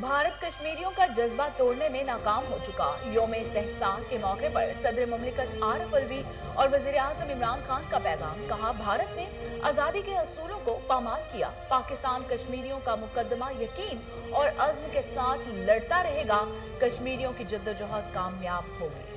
भारत कश्मीरियों का जज्बा तोड़ने में नाकाम हो चुका। यौम-ए-इस्तेहसास के मौके पर सदर मुमलिकत आरिफ अलवी और वजीर आजम इमरान खान का पैगाम। कहा, भारत ने आजादी के असूलों को पामाल किया। पाकिस्तान कश्मीरियों का मुकदमा यकीन और अज़्म के साथ लड़ता रहेगा। कश्मीरियों की जद्दोजहद कामयाब होगी।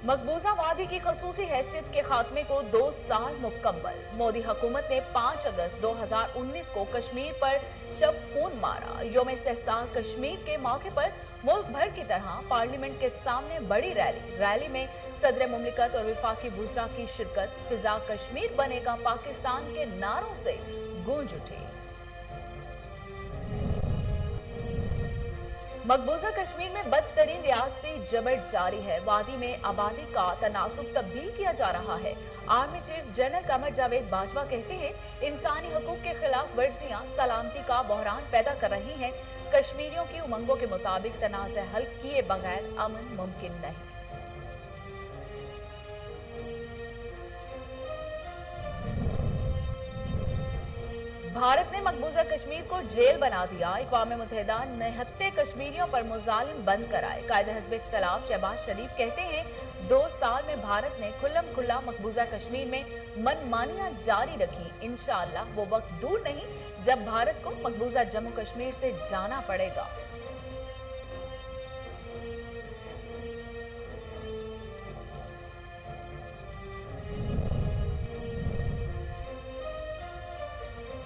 मकबूजा वादी की खसूसी हैसियत के खात्मे को 2 साल मुकम्मल। मोदी हुकूमत ने 5 अगस्त 2019 को कश्मीर पर शब खून मारा। यौम-ए-इस्तेहसास कश्मीर के मौके पर मुल्क भर की तरह पार्लियामेंट के सामने बड़ी रैली में सदर मुमलिकत और वफाकी वुज़रा की शिरकत। फिजा कश्मीर बनेगा पाकिस्तान के नारों से गूंज उठी। मकबूजा कश्मीर में बदतरीन रियासती जबर जारी है। वादी में आबादी का तनासुब तब्दील किया जा रहा है। Army chief general Qamar Javed Bajwa कहते हैं, इंसानी हकूक के खिलाफ वर्जियां सलामती का बहरान पैदा कर रही हैं। कश्मीरियों की उमंगों के मुताबिक तनाज़े हल किए बगैर अमन मुमकिन नहीं। भारत ने मकबूजा कश्मीर को जेल बना दिया। अक़वाम मुत्तहिदा निहत्ते कश्मीरियों पर मुज़ालिम बंद कराए। कायदे हिज़्ब इख्तिलाफ शहबाज शरीफ कहते हैं, 2 साल में भारत ने खुल्लम खुल्ला मकबूजा कश्मीर में मनमानियां जारी रखी। इंशाअल्लाह वो वक्त दूर नहीं जब भारत को मकबूजा जम्मू कश्मीर से जाना पड़ेगा।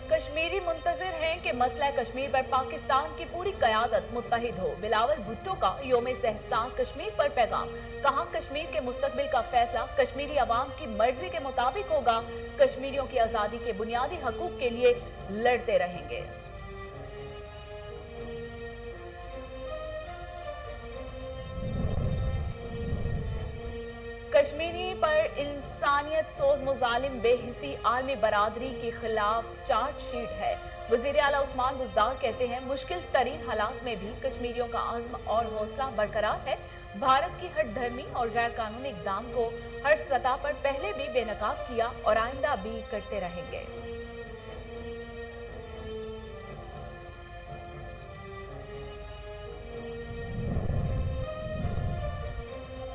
कश्मीरी मुंतजिर हैं कि मसला कश्मीर पर पाकिस्तान की पूरी क़यादत मुत्तहिद हो। बिलावल भुट्टो का यौम-ए-इस्तेहसास कश्मीर पर पैगाम। कहा, कश्मीर के मुस्तकबिल का फैसला कश्मीरी अवाम की मर्जी के मुताबिक होगा। कश्मीरियों की आज़ादी के बुनियादी हकूक के लिए लड़ते रहेंगे। कश्मीरी पर इंसानियत सोज मुजालिम बेहिसी आर्मी बरादरी के खिलाफ चार्जशीट है। वजीर आला उस्मान बुज़दार कहते हैं, मुश्किल तरीन हालात में भी कश्मीरियों का अज़्म और हौसला बरकरार है। भारत की हर धर्मी और गैर कानूनी इक़दाम को हर सतह पर पहले भी बेनकाब किया और आइंदा भी करते रहेंगे।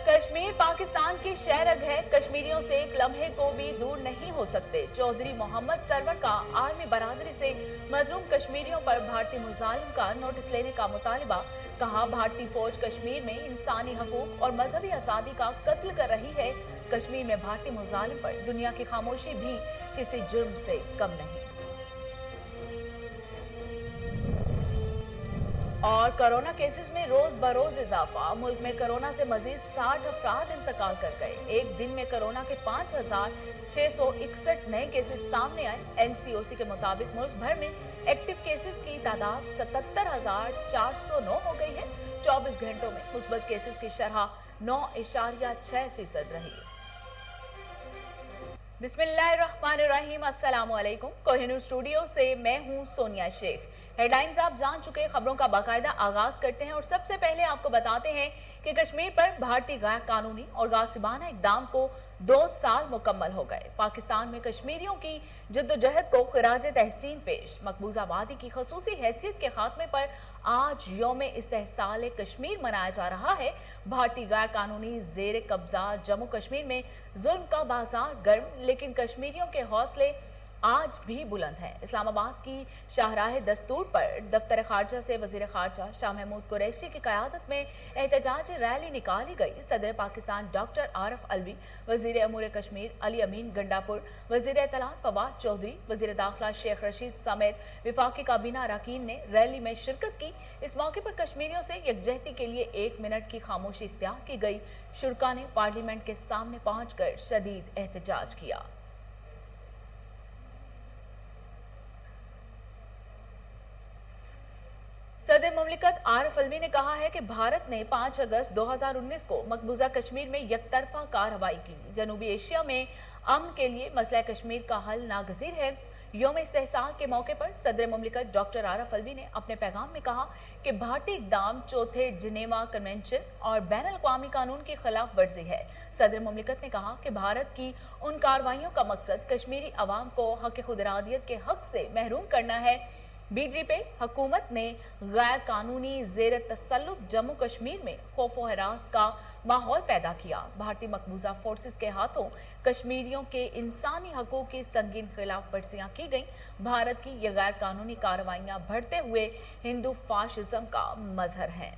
कश्मीर पाकिस्तान की शहरग है। कश्मीरियों से एक लम्हे को भी दूर नहीं हो सकते। चौधरी मोहम्मद सरवर का आर्मी बरादरी से मजलूम कश्मीरियों पर भारतीय मुजालिम का नोटिस लेने का मुतालिबा। कहा, भारतीय फौज कश्मीर में इंसानी हकूक और मजहबी आज़ादी का कत्ल कर रही है। कश्मीर में भारतीय मुजालिम पर दुनिया की खामोशी भी किसी जुर्म से कम नहीं। और कोरोना केसेस में रोज बरोज इजाफा। मुल्क में कोरोना से मजीद 60 अफराद इंतकाल कर गए। एक दिन में कोरोना के 5,661 नए केसेस सामने आए। NCOC के मुताबिक मुल्क भर में एक्टिव केसेस की तादाद 77,409 हो गई है। 24 घंटों में मुस्बत केसेस की शरह 9.6% रही। बिस्मिल्लाहिर्रहमानिर्रहीम, अस्सलामु अलैकुम। कोहिनूर स्टूडियो से मैं हूं सोनिया शेख। हेडलाइंस आप जान चुके, खबरों का बाकायदा आगाज करते हैं और सबसे पहले आपको बताते हैं कि कश्मीर पर भारतीय गैर कानूनी और गासिबाना इक़दाम को 2 साल मुकम्मल हो गए। पाकिस्तान में कश्मीरियों की जद्दोजहद को खिराज तहसीन पेश। मकबूजा वादी की खसूसी हैसियत के खात्मे पर आज यौम-ए-इस्तेहसास कश्मीर मनाया जा रहा है। भारतीय गैर कानूनी जेर कब्जा जम्मू कश्मीर में जुल्म का बाजार गर्म, लेकिन कश्मीरियों के हौसले आज भी बुलंद हैं। इस्लामाबाद की शाहराह दस्तूर पर दफ्तर खारजा से वजीर खारजा शाह महमूद कुरैशी की क़यादत में एहतजाजी रैली निकाली गई। सदर पाकिस्तान डॉक्टर आरिफ अलवी, वजीर अमूर कश्मीर अली अमीन गंडापुर, वजीर इत्तलात फवाद चौधरी, वजीर दाखिला शेख रशीद समेत वफाकी काबीना अरकान ने रैली में शिरकत की। इस मौके पर कश्मीरियों से यकजहती के लिए 1 मिनट की खामोशी इख्तियार की गई। शुरका ने पार्लियामेंट के सामने पहुंचकर शदीद एहतजाज किया। सदर मुमलिकत आरिफ अलवी ने कहा है कि भारत ने 5 अगस्त 2019 को मकबूजा कश्मीर में यकतरफा कार्रवाई की। जनूबी एशिया में अमन के लिए मसला कश्मीर का हल नागजीर है। यौम इस्तेहसाल के मौके पर सदर मुमलिकत डॉक्टर आरिफ अलवी ने अपने पैगाम में कहा कि भारतीय इक़दाम चौथे जिनेवा कन्वेंशन और बैन अल-अक़वामी कानून की खिलाफ वर्जी है। सदर मुमलिकत ने कहा कि भारत की उन कार्रवाइयों का मकसद कश्मीरी अवाम को हक खुद इरादियत के हक से महरूम करना है। बीजेपी हुकूमत ने गैर कानूनी ज़ेर तसल्लुत जम्मू कश्मीर में खौफ व हरास का माहौल पैदा किया। भारतीय मकबूजा फोर्सेस के हाथों कश्मीरियों के इंसानी हकूक़ की संगीन खिलाफ वर्जियां की गईं। भारत की ये गैर कानूनी कार्रवाइयां बढ़ते हुए हिंदू फाशिज्म का मजहर हैं।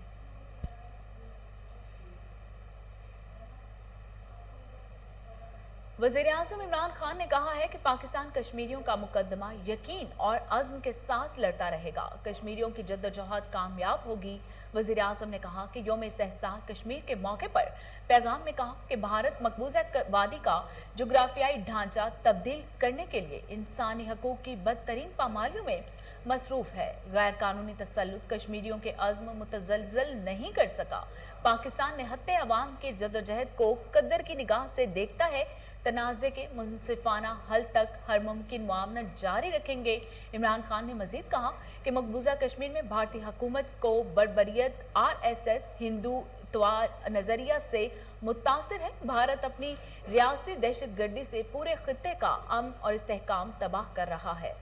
वज़ीर-ए-आज़म इमरान खान ने कहा है कि पाकिस्तान कश्मीरियों का मुकदमा यकीन और अज़्म के साथ लड़ता रहेगा। कश्मीरियों की जद्दोजहद कामयाब होगी। वज़ीर-ए-आज़म ने कहा कि यौम इस्तेहसाल कश्मीर के मौके पर पैगाम में कहा कि भारत मकबूजा वादी का जोग्राफियाई ढांचा तब्दील करने के लिए इंसानी हकूक़ की बदतरीन पामालियों में मसरूफ है। गैर कानूनी तसल्लुत कश्मीरियों के अज़्म मुतज़लज़ल नहीं कर सका। पाकिस्तान निहत्ते अवाम के जद्दोजहद को कद्र की निगाह से देखता है। तनाज़े के मुनसिफाना हल तक हर मुमकिन मुआवनत जारी रखेंगे। इमरान खान ने मजीद कहा कि मकबूजा कश्मीर में भारतीय हुकूमत को बर्बरियत RSS हिंदूत्वार नजरिया से मुतासिर है। भारत अपनी रियासती दहशतगर्दी से पूरे खित्ते का अमन और इस्तेहकाम तबाह कर रहा है।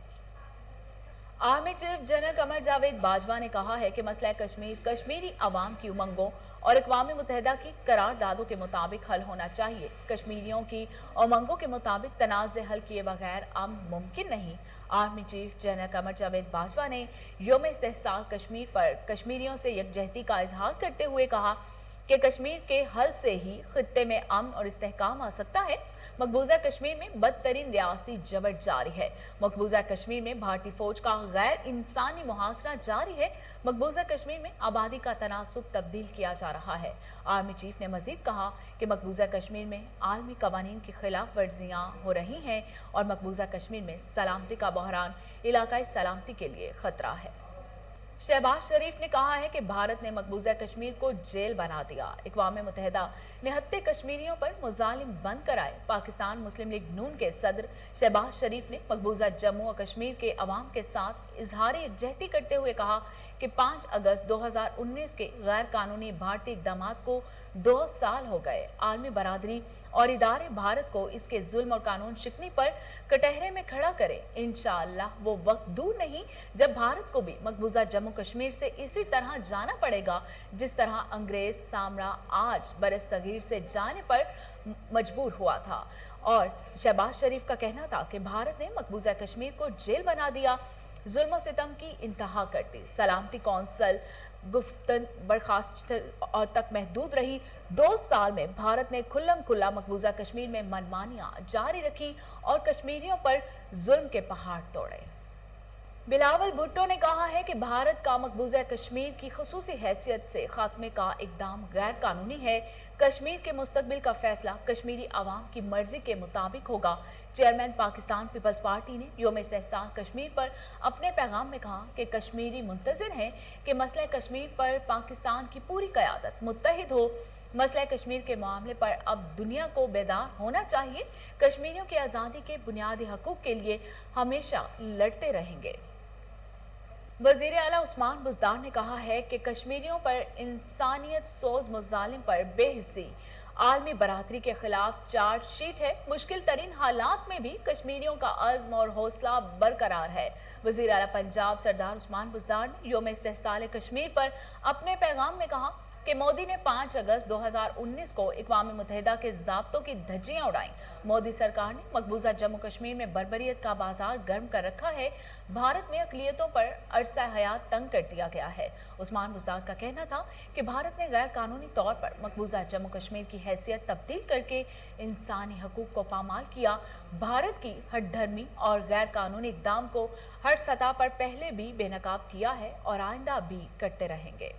Army chief general Qamar Javed Bajwa ने कहा है कि मसला कश्मीर कश्मीरी अवाम की उमंगों और अक़वाम मुत्तहिदा की करारदादों के मुताबिक हल होना चाहिए। कश्मीरियों की उमंगों के मुताबिक तनाज़े हल किए बगैर अमन मुमकिन नहीं। Army chief general Qamar Javed Bajwa ने यौम इस्तेहसाल कश्मीर पर कश्मीरियों से यकजहती का इजहार करते हुए कहा कि कश्मीर के हल से ही खित्ते में अमन और इस्तेहकाम आ सकता है। मकबूजा कश्मीर में बदतरीन रियासती जबर जारी है। मकबूजा कश्मीर में भारतीय फौज का गैर इंसानी मुहासरा जारी है। मकबूजा कश्मीर में आबादी का तनासुब तब्दील किया जा रहा है। आर्मी चीफ ने मजीद कहा कि मकबूजा कश्मीर में आलमी कवानीन की खिलाफ वर्जियां हो रही हैं और मकबूजा कश्मीर में सलामती का बहरान इलाकाई सलामती के लिए खतरा है। शहबाज शरीफ ने कहा है कि भारत ने मकबूजा कश्मीर को जेल बना दिया। अक़वाम मुत्तहिदा निहत्ते कश्मीरियों पर मुजालिम बंद कराए। पाकिस्तान मुस्लिम लीग नून के सदर शहबाज शरीफ ने मकबूजा जम्मू और कश्मीर के अवाम के साथ इजहार यकजहती करते हुए कहा कि 5 अगस्त 2019 के गैर कानूनी भारतीय इक़दामात को 2 साल हो गए। आलमी बरादरी और इदारे भारत को इसके जुल्म और कानून शिकनी पर कटहरे में खड़ा करे। इंशाअल्लाह वो वक्त दूर नहीं जब भारत को भी मकबूजा जम्मू कश्मीर से इसी तरह जाना पड़ेगा जिस तरह अंग्रेज साम्रा आज बरसगीर से जाने पर मजबूर हुआ था। और शहबाज शरीफ का कहना था कि भारत ने मकबूजा कश्मीर को जेल बना दिया, जुल्म सितम की इंतहा कर दी। सलामती कौंसल गुफ्तन बर्खास्त तक महदूद रही। 2 साल में भारत ने खुल्लम खुल्ला मकबूजा कश्मीर में मनमानियां जारी रखी और कश्मीरियों पर जुल्म के पहाड़ तोड़े। बिलावल भुट्टो ने कहा है कि भारत का मकबूजा कश्मीर की खसूसी हैसियत से खात्मे का इकदाम गैर कानूनी है। कश्मीर के मुस्तकबिल का फैसला कश्मीरी अवाम की मर्जी के मुताबिक होगा। चेयरमैन पाकिस्तान पीपल्स पार्टी ने यौम इस्तेहसाल कश्मीर पर अपने पैगाम में कहा कि कश्मीरी मुंतज़िर हैं कि मसला कश्मीर पर पाकिस्तान की पूरी क़यादत मुत्तहिद हो। मसला कश्मीर के मामले पर अब दुनिया को बेदार होना चाहिए। कश्मीरियों की आज़ादी के बुनियादी हकूक़ के लिए हमेशा लड़ते रहेंगे। वज़ीर आला उस्मान बुज़दार ने कहा है कि कश्मीरियों पर इंसानियत सोज मुज़ालिम पर बेहिस्सी आलमी बरादरी के खिलाफ चार्ज शीट है। मुश्किल तरीन हालात में भी कश्मीरियों का अज़्म और हौसला बरकरार है। वज़ीर आला पंजाब सरदार उस्मान बुज़दार ने यौम इस्तेहसाल कश्मीर पर अपने पैगाम में कहा कि मोदी ने 5 अगस्त 2019 को अक़वाम मुत्तहिदा के ज़ाब्तों की धज्जियां उड़ाईं। मोदी सरकार ने मकबूजा जम्मू कश्मीर में बर्बरियत का बाजार गर्म कर रखा है। भारत में अक़लियतों पर अरसा हयात तंग कर दिया गया है। उस्मान बुज़दार का कहना था कि भारत ने गैर कानूनी तौर पर मकबूजा जम्मू कश्मीर की हैसियत तब्दील करके इंसानी हकूक़ को पामाल किया। भारत की हठधर्मी और गैर कानूनी इक़दाम को हर सतह पर पहले भी बेनकाब किया है और आइंदा भी करते रहेंगे।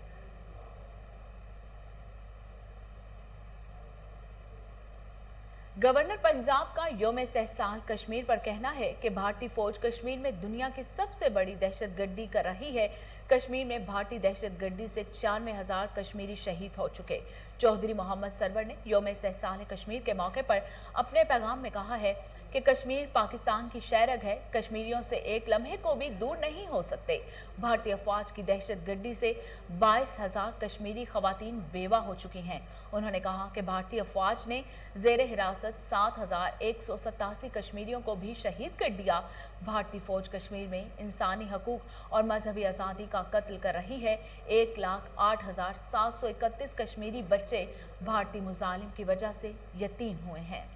गवर्नर पंजाब का यौम इस्तेहसाल कश्मीर पर कहना है कि भारतीय फौज कश्मीर में दुनिया की सबसे बड़ी दहशतगर्दी कर रही है। कश्मीर में भारतीय दहशतगर्दी से 96,000 कश्मीरी शहीद हो चुके। चौधरी मोहम्मद सरवर ने यौम इस्तेहसाल कश्मीर के मौके पर अपने पैगाम में कहा है کہ कश्मीर पाकिस्तान की शहरग है, कश्मीरियों से एक लम्हे को भी दूर नहीं हो सकते। भारतीय अफवाज की दहशतगर्दी से 22,000 कश्मीरी खवातीन बेवा हो चुकी हैं। उन्होंने कहा कि भारतीय अफवाज ने जेर हिरासत 7,187 कश्मीरियों को भी शहीद कर दिया। भारतीय फौज कश्मीर में इंसानी हकूक और मजहबी आज़ादी का कत्ल कर रही है। 1,08,731 कश्मीरी बच्चे भारतीय मुजालिम की वजह से यतीम हुए हैं।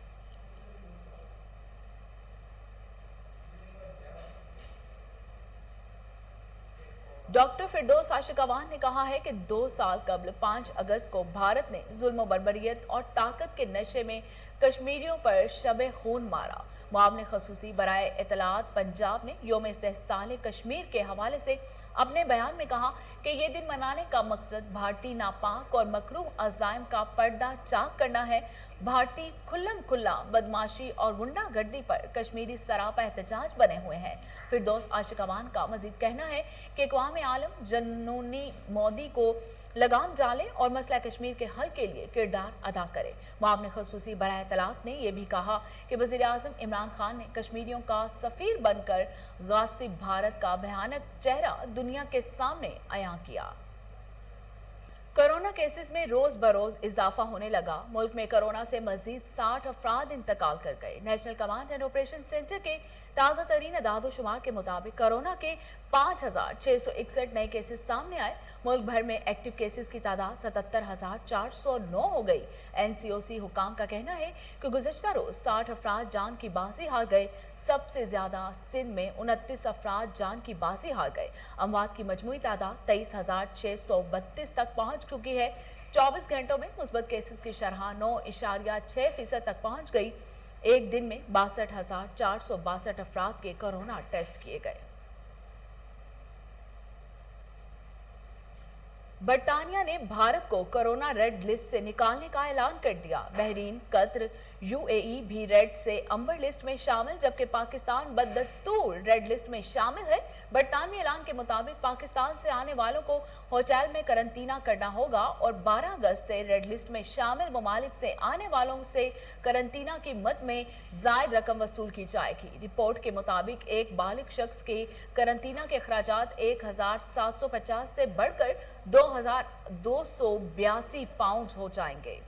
डॉक्टर फिरदौस आशिक अवान ने कहा है कि 2 साल कबल 5 अगस्त को भारत ने जुल्म बर्बरियत और ताकत के नशे में कश्मीरियों पर शबे खून मारा। मुआवने खसूसी बराए इतलात पंजाब ने योम इस्तेहसाल कश्मीर के हवाले से अपने बयान में कहा कि ये दिन मनाने का मकसद भारतीय नापाक और मकरूह अज़ाइम का पर्दा चाक करना है। भारतीय खुल्लम खुल्ला बदमाशी और गुंडागर्दी पर कश्मीरी सरापा एहतजाज बने हुए हैं। फिरदौस आशिक अवान का मजीद कहना है कि अक़वाम आलम जनूनी मोदी को लगाम डाले और मसला कश्मीर के हल के लिए किरदार अदा करे। मुआवने खसूसी बराए तलाक ने यह भी कहा कि वज़ीर आज़म इमरान खान ने कश्मीरियों का सफीर बनकर गासिब भारत का भयानक चेहरा दुनिया के सामने अयां किया। कोरोना केसेस में रोज बरोज इजाफा होने लगा। मुल्क में कोरोना से मजीद 60 अफराद इंतकाल कर गए। National command and operation centre के ताज़ा तरीन अदाद-ओ-शुमार के मुताबिक कोरोना के 5,661 नए केसेस सामने आए। मुल्क भर में एक्टिव केसेस की तादाद 77,409 हो गई। NCOC हुकाम का कहना है कि गुज़श्ता रोज 60 अफराद जान की बाजी हार गए। सबसे ज्यादा सिंध में 29 अफराद जान की बाजी हार गए। अमवात की मजमूई तादाद 23,632 तक पहुंच चुकी है। 24 घंटों में मुस्बत केसेस की शरह 9.6% तक पहुंच गई। एक दिन में 62,462 अफराद के कोरोना टेस्ट किए गए। बरतानिया ने भारत को कोरोना रेड लिस्ट से निकालने का ऐलान कर दिया। बहरीन, कतर, UAE भी रेड से अंबर लिस्ट में शामिल, जबकि पाकिस्तान बदस्तूर रेड लिस्ट में शामिल है। बरतानवी ऐलान के मुताबिक पाकिस्तान से आने वालों को होटल में करंतना करना होगा और 12 अगस्त से रेड लिस्ट में शामिल ममालिक से आने वालों से करंतना की मद में जायद रकम वसूल की जाएगी। रिपोर्ट के मुताबिक एक बालिग शख्स के करंतना के अखराजात 1,750 से बढ़कर 2,282 पाउंड हो जाएंगे।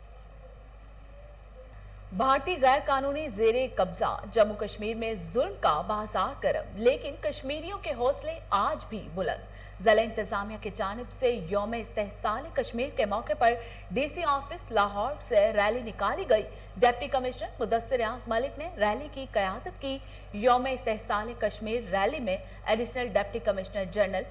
भारतीय गैर कानूनी जेरे कब्जा जम्मू कश्मीर में जुल्म का बाजार गर्म, लेकिन कश्मीरियों के हौसले आज भी बुलंद। ज़िला इंतजामिया की जानिब से यौम इस्तेहसाल कश्मीर के मौके पर DC ऑफिस लाहौर से रैली निकाली गई। डिप्टी कमिश्नर मुदस्सिर रियाज मलिक ने रैली की क़यादत की। यौम इस्तेहसाल कश्मीर रैली में additional deputy commissioner general,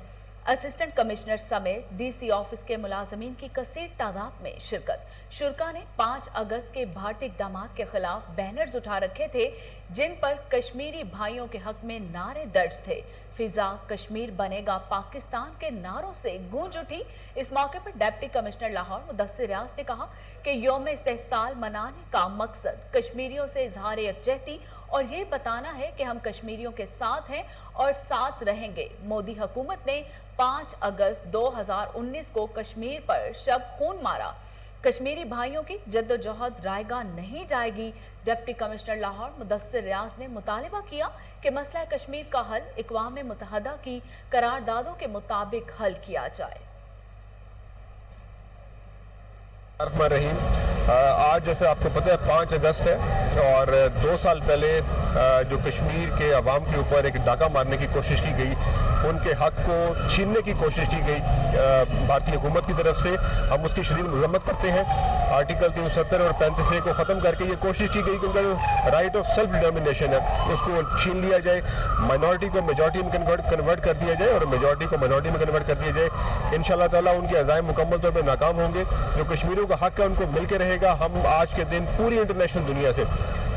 assistant commissioner समेत DC ऑफिस के मुलाजमीन की कसीर तादाद में शिरकत। शुरा ने 5 अगस्त के भारतीय इक़दामात के खिलाफ बैनर्स उठा रखे थे, जिन पर कश्मीरी भाइयों के हक में नारे दर्ज थे। फिजा कश्मीर बनेगा पाकिस्तान के नारों से गूंज उठी। इस मौके पर डिप्टी कमिश्नर लाहौर मुदस्सिर रियाज ने कहा कि यौम इस्तेहसाल मनाने का मकसद कश्मीरियों से इजहार यकजहती और ये बताना है कि हम कश्मीरियों के साथ हैं और साथ रहेंगे। मोदी हुकूमत ने 5 अगस्त 2019 को कश्मीर पर शब खून मारा। कश्मीरी भाइयों की जद्दोजहद रायगा नहीं जाएगी। डिप्टी कमिश्नर लाहौर मुदस्सिर रियाज ने मुतालिबा किया कि मसला कश्मीर का हल अक़वाम मुत्तहदा की करारदादों के मुताबिक हल किया जाए। रहीम, आज जैसे आपको पता है 5 अगस्त है और 2 साल पहले जो कश्मीर के अवाम के ऊपर एक डाका मारने की कोशिश की गई, उनके हक को छीनने की कोशिश की गई भारतीय हुकूमत की तरफ से, हम उसकी शदीद मज़म्मत करते हैं। आर्टिकल 370 और 35A को ख़त्म करके ये कोशिश की गई कि उनका जो राइट ऑफ सेल्फ डिटर्मिनेशन है उसको छीन लिया जाए, माइनॉरिटी को मेजॉरिटी में कन्वर्ट कर दिया जाए और मेजॉरिटी को माइनॉरिटी में कन्वर्ट कर दिया जाए। इंशाअल्लाह ताला उनके अज़ाइम मुकम्मल तौर पर नाकाम होंगे। जो कश्मीरियों का हक है उनको मिल के रहेगा। हम आज के दिन पूरी इंटरनेशनल दुनिया से,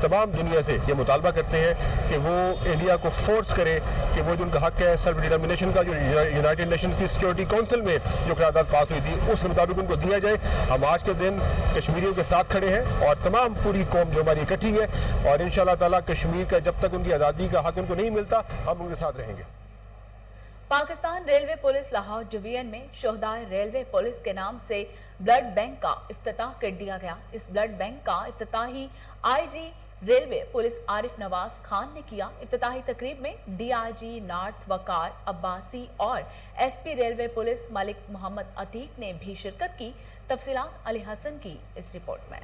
तमाम दुनिया से ये मुतालबा करते हैं कि वो इंडिया को फोर्स करे कि वो जो उनका हक है सेल्फ डिटर्मिनेशन का, जो यूनाइटेड नेशंस की सिक्योरिटी काउंसिल में जो करारदाद पास हुई थी उसके मुताबिक उनको दिया जाए। हम आज के दिन कश्मीरियों के साथ खड़े हैं और तमाम पूरी कौम जो हमारी इकट्ठी है, और इंशाअल्लाह ताला कश्मीर का जब तक उनकी आज़ादी का हक उनको नहीं मिलता हम उनके साथ रहेंगे। Pakistan railway police Lahore division में शोहदाए रेलवे पुलिस के नाम से ब्लड बैंक का इफ्तिताह कर दिया गया। इस ब्लड बैंक का इफ्तिताही IG railway police Arif Nawaz Khan ने किया। इफ्तिताही तकरीब में डीआईजी नॉर्थ वकार अब्बासी और SP railway police Malik Mohammad Atiq ने भी शिरकत की। तफसीलात अली हसन की इस रिपोर्ट में।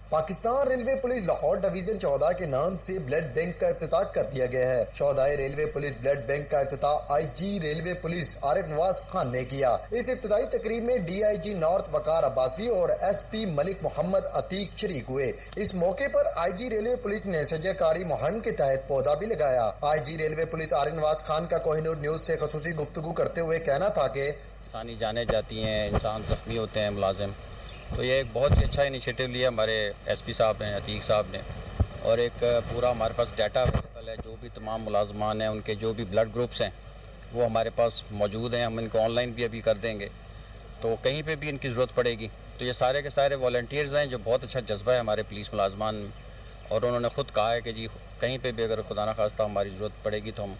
Pakistan railway police Lahore division 14 के नाम से ब्लड बैंक का इफ्तिताह कर दिया गया है। 14 रेलवे पुलिस ब्लड बैंक का इफ्तिताह IG railway police Arif Nawaz Khan ने किया। इस इफ्तिताही तकरीब में डीआईजी नॉर्थ वकार अब्बासी और एसपी मलिक मोहम्मद अतीक शरीक हुए। इस मौके पर आईजी रेलवे पुलिस ने सजरकारी मुहिम के तहत पौधा भी लगाया। IG railway police Arif Nawaz Khan का कोहिनूर न्यूज से खसूसी गुफ्तगू करते हुए कहना था कि इंसानी जाने जाती हैं, इंसान जख्मी होते हैं मुलाजिम, तो ये एक बहुत ही अच्छा इनिशिएटिव लिया हमारे एसपी साहब ने, अतीक साहब ने, और एक पूरा हमारे पास डाटा अवेलेबल है। जो भी तमाम मुलाजमान हैं उनके जो भी ब्लड ग्रुप्स हैं वो हमारे पास मौजूद हैं। हम इनको ऑनलाइन भी अभी कर देंगे, तो कहीं पे भी इनकी ज़रूरत पड़ेगी तो ये सारे के सारे वॉलंटियर्स हैं जो बहुत अच्छा जज्बा है हमारे पुलिस मुलाजमान में, और उन्होंने ख़ुद कहा है कि जी कहीं पे भी अगर खुदा न खास्ता हमारी ज़रूरत पड़ेगी तो हम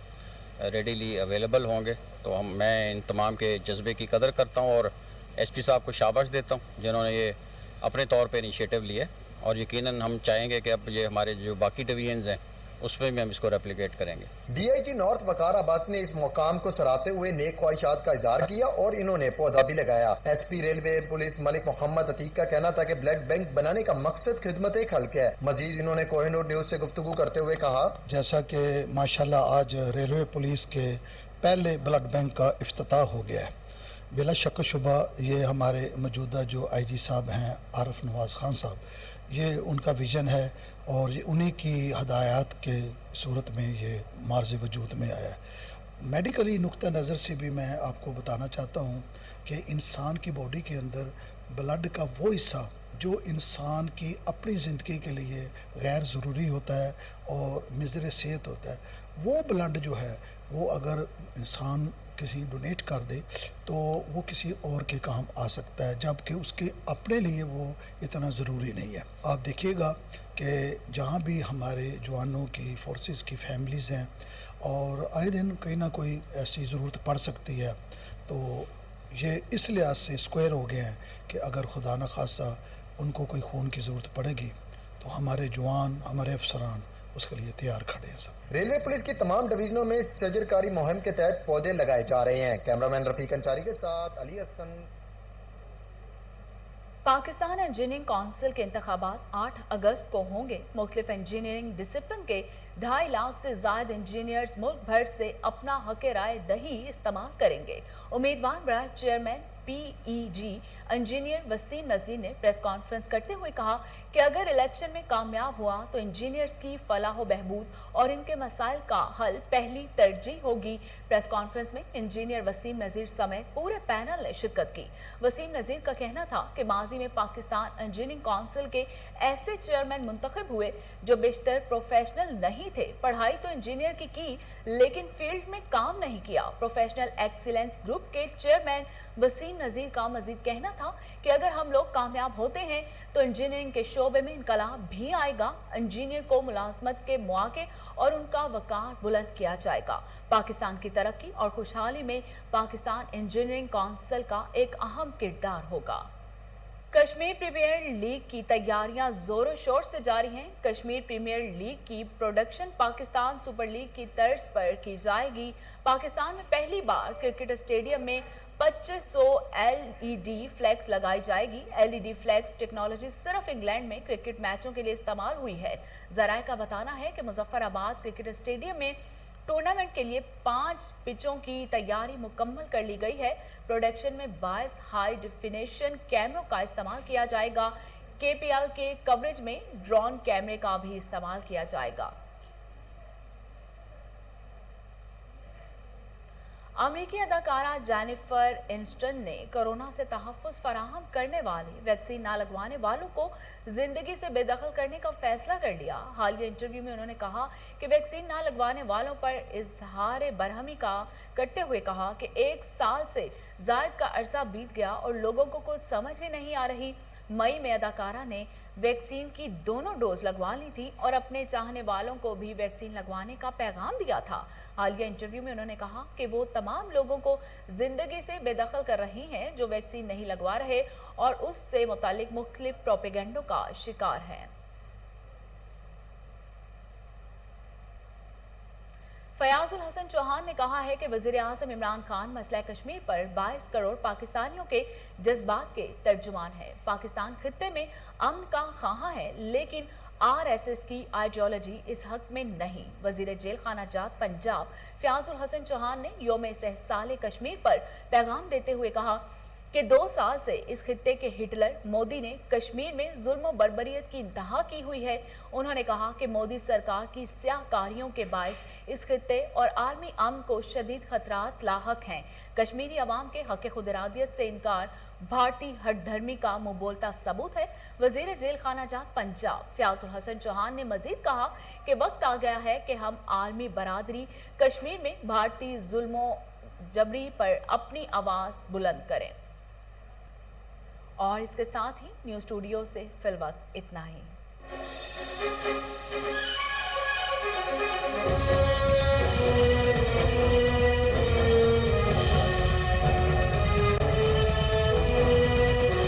रेडीली अवेलेबल होंगे। तो मैं इन तमाम के जज्बे की कदर करता हूँ और एसपी साहब को शाबाश देता हूँ जिन्होंने ये अपने तौर पे इनिशिएटिव लिए, और यकीनन हम चाहेंगे कि अब ये हमारे जो बाकी डिवीजन्स हैं उसमें भी हम इसको रेप्लिकेट करेंगे। डीआईजी नॉर्थ वकार अब्बासी ने इस मुकाम को सराहते हुए नेक ख्वाहिशात का इजहार किया और इन्होंने पौधा भी लगाया। SP railway police Malik Mohammad Atiq का कहना था कि ब्लड बैंक बनाने का मकसद खिदमत खल्क है। मजीद इन्होंने कोहिनूर न्यूज से गुफ्तगू करते हुए कहा, जैसा कि माशाल्लाह आज रेलवे पुलिस के पहले ब्लड बैंक का इफ्तिताह हो गया है, बिला शक शुबा ये हमारे मौजूदा जो आईजी साहब हैं आरिफ नवाज खान साहब, ये उनका विज़न है और ये उन्हीं की हदायत के सूरत में ये मार्ज़ वजूद में आया है। मेडिकली नुक्ता नज़र से भी मैं आपको बताना चाहता हूँ कि इंसान की बॉडी के अंदर ब्लड का वो हिस्सा जो इंसान की अपनी ज़िंदगी के लिए गैर ज़रूरी होता है और मिज़र सेहत होता है, वो ब्लड जो है वो अगर इंसान किसी डोनेट कर दे तो वो किसी और के काम आ सकता है, जबकि उसके अपने लिए वो इतना ज़रूरी नहीं है। आप देखिएगा कि जहाँ भी हमारे जवानों की फोर्सेस की फैमिलीज़ हैं और आए दिन कहीं ना कोई ऐसी ज़रूरत पड़ सकती है, तो ये इस लिहाज से स्क्वायर हो गए हैं कि अगर खुदा न खासा उनको कोई खून की ज़रूरत पड़ेगी तो हमारे जवान, हमारे अफसरान उसके लिए तैयार खड़े हैं सब। रेलवे पुलिस की तमाम डिवीजनों में सजरकारी मुहिम के तहत पौधे लगाए जा रहे हैं। कैमरामैन रफीक अंसारी के साथ अली हसन। पाकिस्तान इंजीनियरिंग काउंसिल के इंतखाबात 8 अगस्त को होंगे। मुख्तलिफ इंजीनियरिंग डिसिप्लिन के 2.5 लाख से ज्यादा इंजीनियर्स मुल्क भर से अपना हक राय दही इस्तेमाल करेंगे। उम्मीदवार बराह चेयरमैन PEG इंजीनियर वसीम नजीर ने प्रेस कॉन्फ्रेंस करते हुए कहा कि अगर इलेक्शन में कामयाब हुआ तो इंजीनियर्स की फलाह बहबूद और इनके मसाइल का हल पहली तरजीह होगी। प्रेस कॉन्फ्रेंस में इंजीनियर वसीम नजीर समेत पूरे पैनल ने शिरकत की। वसीम नजीर का कहना था कि माजी में पाकिस्तान इंजीनियरिंग काउंसिल के ऐसे चेयरमैन मुंतखब हुए जो बेशतर प्रोफेशनल नहीं थे। पढ़ाई तो इंजीनियर की लेकिन फील्ड में काम नहीं किया। प्रोफेशनल एक्सीलेंस ग्रुप के चेयरमैन वसीम नजीर का मजीद कहना था कि अगर हम लोग कामयाब होते हैं तो इंजीनियरिंग के शोबे में इनकलाब भी आएगा। इंजीनियर को मुलाजमत के मौके और उनका वकार बुलंद किया जाएगा। पाकिस्तान की तरक्की और खुशहाली में पाकिस्तान इंजीनियरिंग काउंसिल का एक अहम किरदार होगा। कश्मीर प्रीमियर लीग की तैयारियां जोरों शोर से जारी हैं। कश्मीर प्रीमियर लीग की प्रोडक्शन पाकिस्तान सुपर लीग की तर्ज पर की जाएगी। पाकिस्तान में पहली बार क्रिकेट स्टेडियम में 2500 LED फ्लैक्स लगाई जाएगी। LED फ्लैक्स टेक्नोलॉजी सिर्फ इंग्लैंड में क्रिकेट मैचों के लिए इस्तेमाल हुई है। जराये का बताना है कि मुजफ्फराबाद क्रिकेट स्टेडियम में टूर्नामेंट के लिए 5 पिचों की तैयारी मुकम्मल कर ली गई है। प्रोडक्शन में 22 हाई डेफिनेशन कैमरों का इस्तेमाल किया जाएगा। KPL के कवरेज में ड्रोन कैमरे का भी इस्तेमाल किया जाएगा। अमेरिकी अदाकारा जेनिफर एनिस्टन ने कोरोना से तहफ़्फ़ुज़ फराहम करने वाली वैक्सीन ना लगवाने वालों को जिंदगी से बेदखल करने का फैसला कर लिया। हालिया इंटरव्यू में उन्होंने कहा कि वैक्सीन ना लगवाने वालों पर इजहार बरहमी का करते हुए कहा कि 1 साल से ज़ायद का अरसा बीत गया और लोगों को कुछ समझ ही नहीं आ रही। मई में अदाकारा ने वैक्सीन की दोनों डोज लगवा ली थी और अपने चाहने वालों को भी वैक्सीन लगवाने का पैगाम दिया था। हालिया इंटरव्यू में उन्होंने कहा कि वो तमाम लोगों को जिंदगी से बेदखल कर रही हैं जो वैक्सीन नहीं लगवा रहे और उससे मुतालिक मुख्तलिफ प्रोपेगेंडों का शिकार हैं। फयाजुल हसन चौहान ने कहा है कि वजीर आज़म इमरान खान मसला कश्मीर पर 22 करोड़ पाकिस्तानियों के जज्बात के तर्जुमान है। पाकिस्तान खित्ते में अमन का ख्वाह है, लेकिन RSS की आइडियोलॉजी इस हक में नहीं। वजीर जेल खाना जात पंजाब फयाजुल हसन चौहान ने यौम इस्तेहसाल कश्मीर पर पैगाम देते हुए कहा कि 2 साल से इस खित्ते के हिटलर मोदी ने कश्मीर में जुल्म और बर्बरियत की इंतहा की हुई है। उन्होंने कहा कि मोदी सरकार की स्याहकारियों के बायस इस खित्ते और आलमी अमन को शदीद खतरात लाहक हैं। कश्मीरी अवाम के हक खुद इरादियत से इनकार भारतीय हठधर्मी का मुंह बोलता सबूत है। वजीर जेल खाना जात पंजाब फयाजुल हसन चौहान ने मजीद कहा कि वक्त आ गया है कि हम आलमी बरादरी कश्मीर में भारतीय जुल्मों जबरी पर अपनी आवाज बुलंद करें। और इसके साथ ही न्यूज़ स्टूडियो से फिलवक्त इतना ही।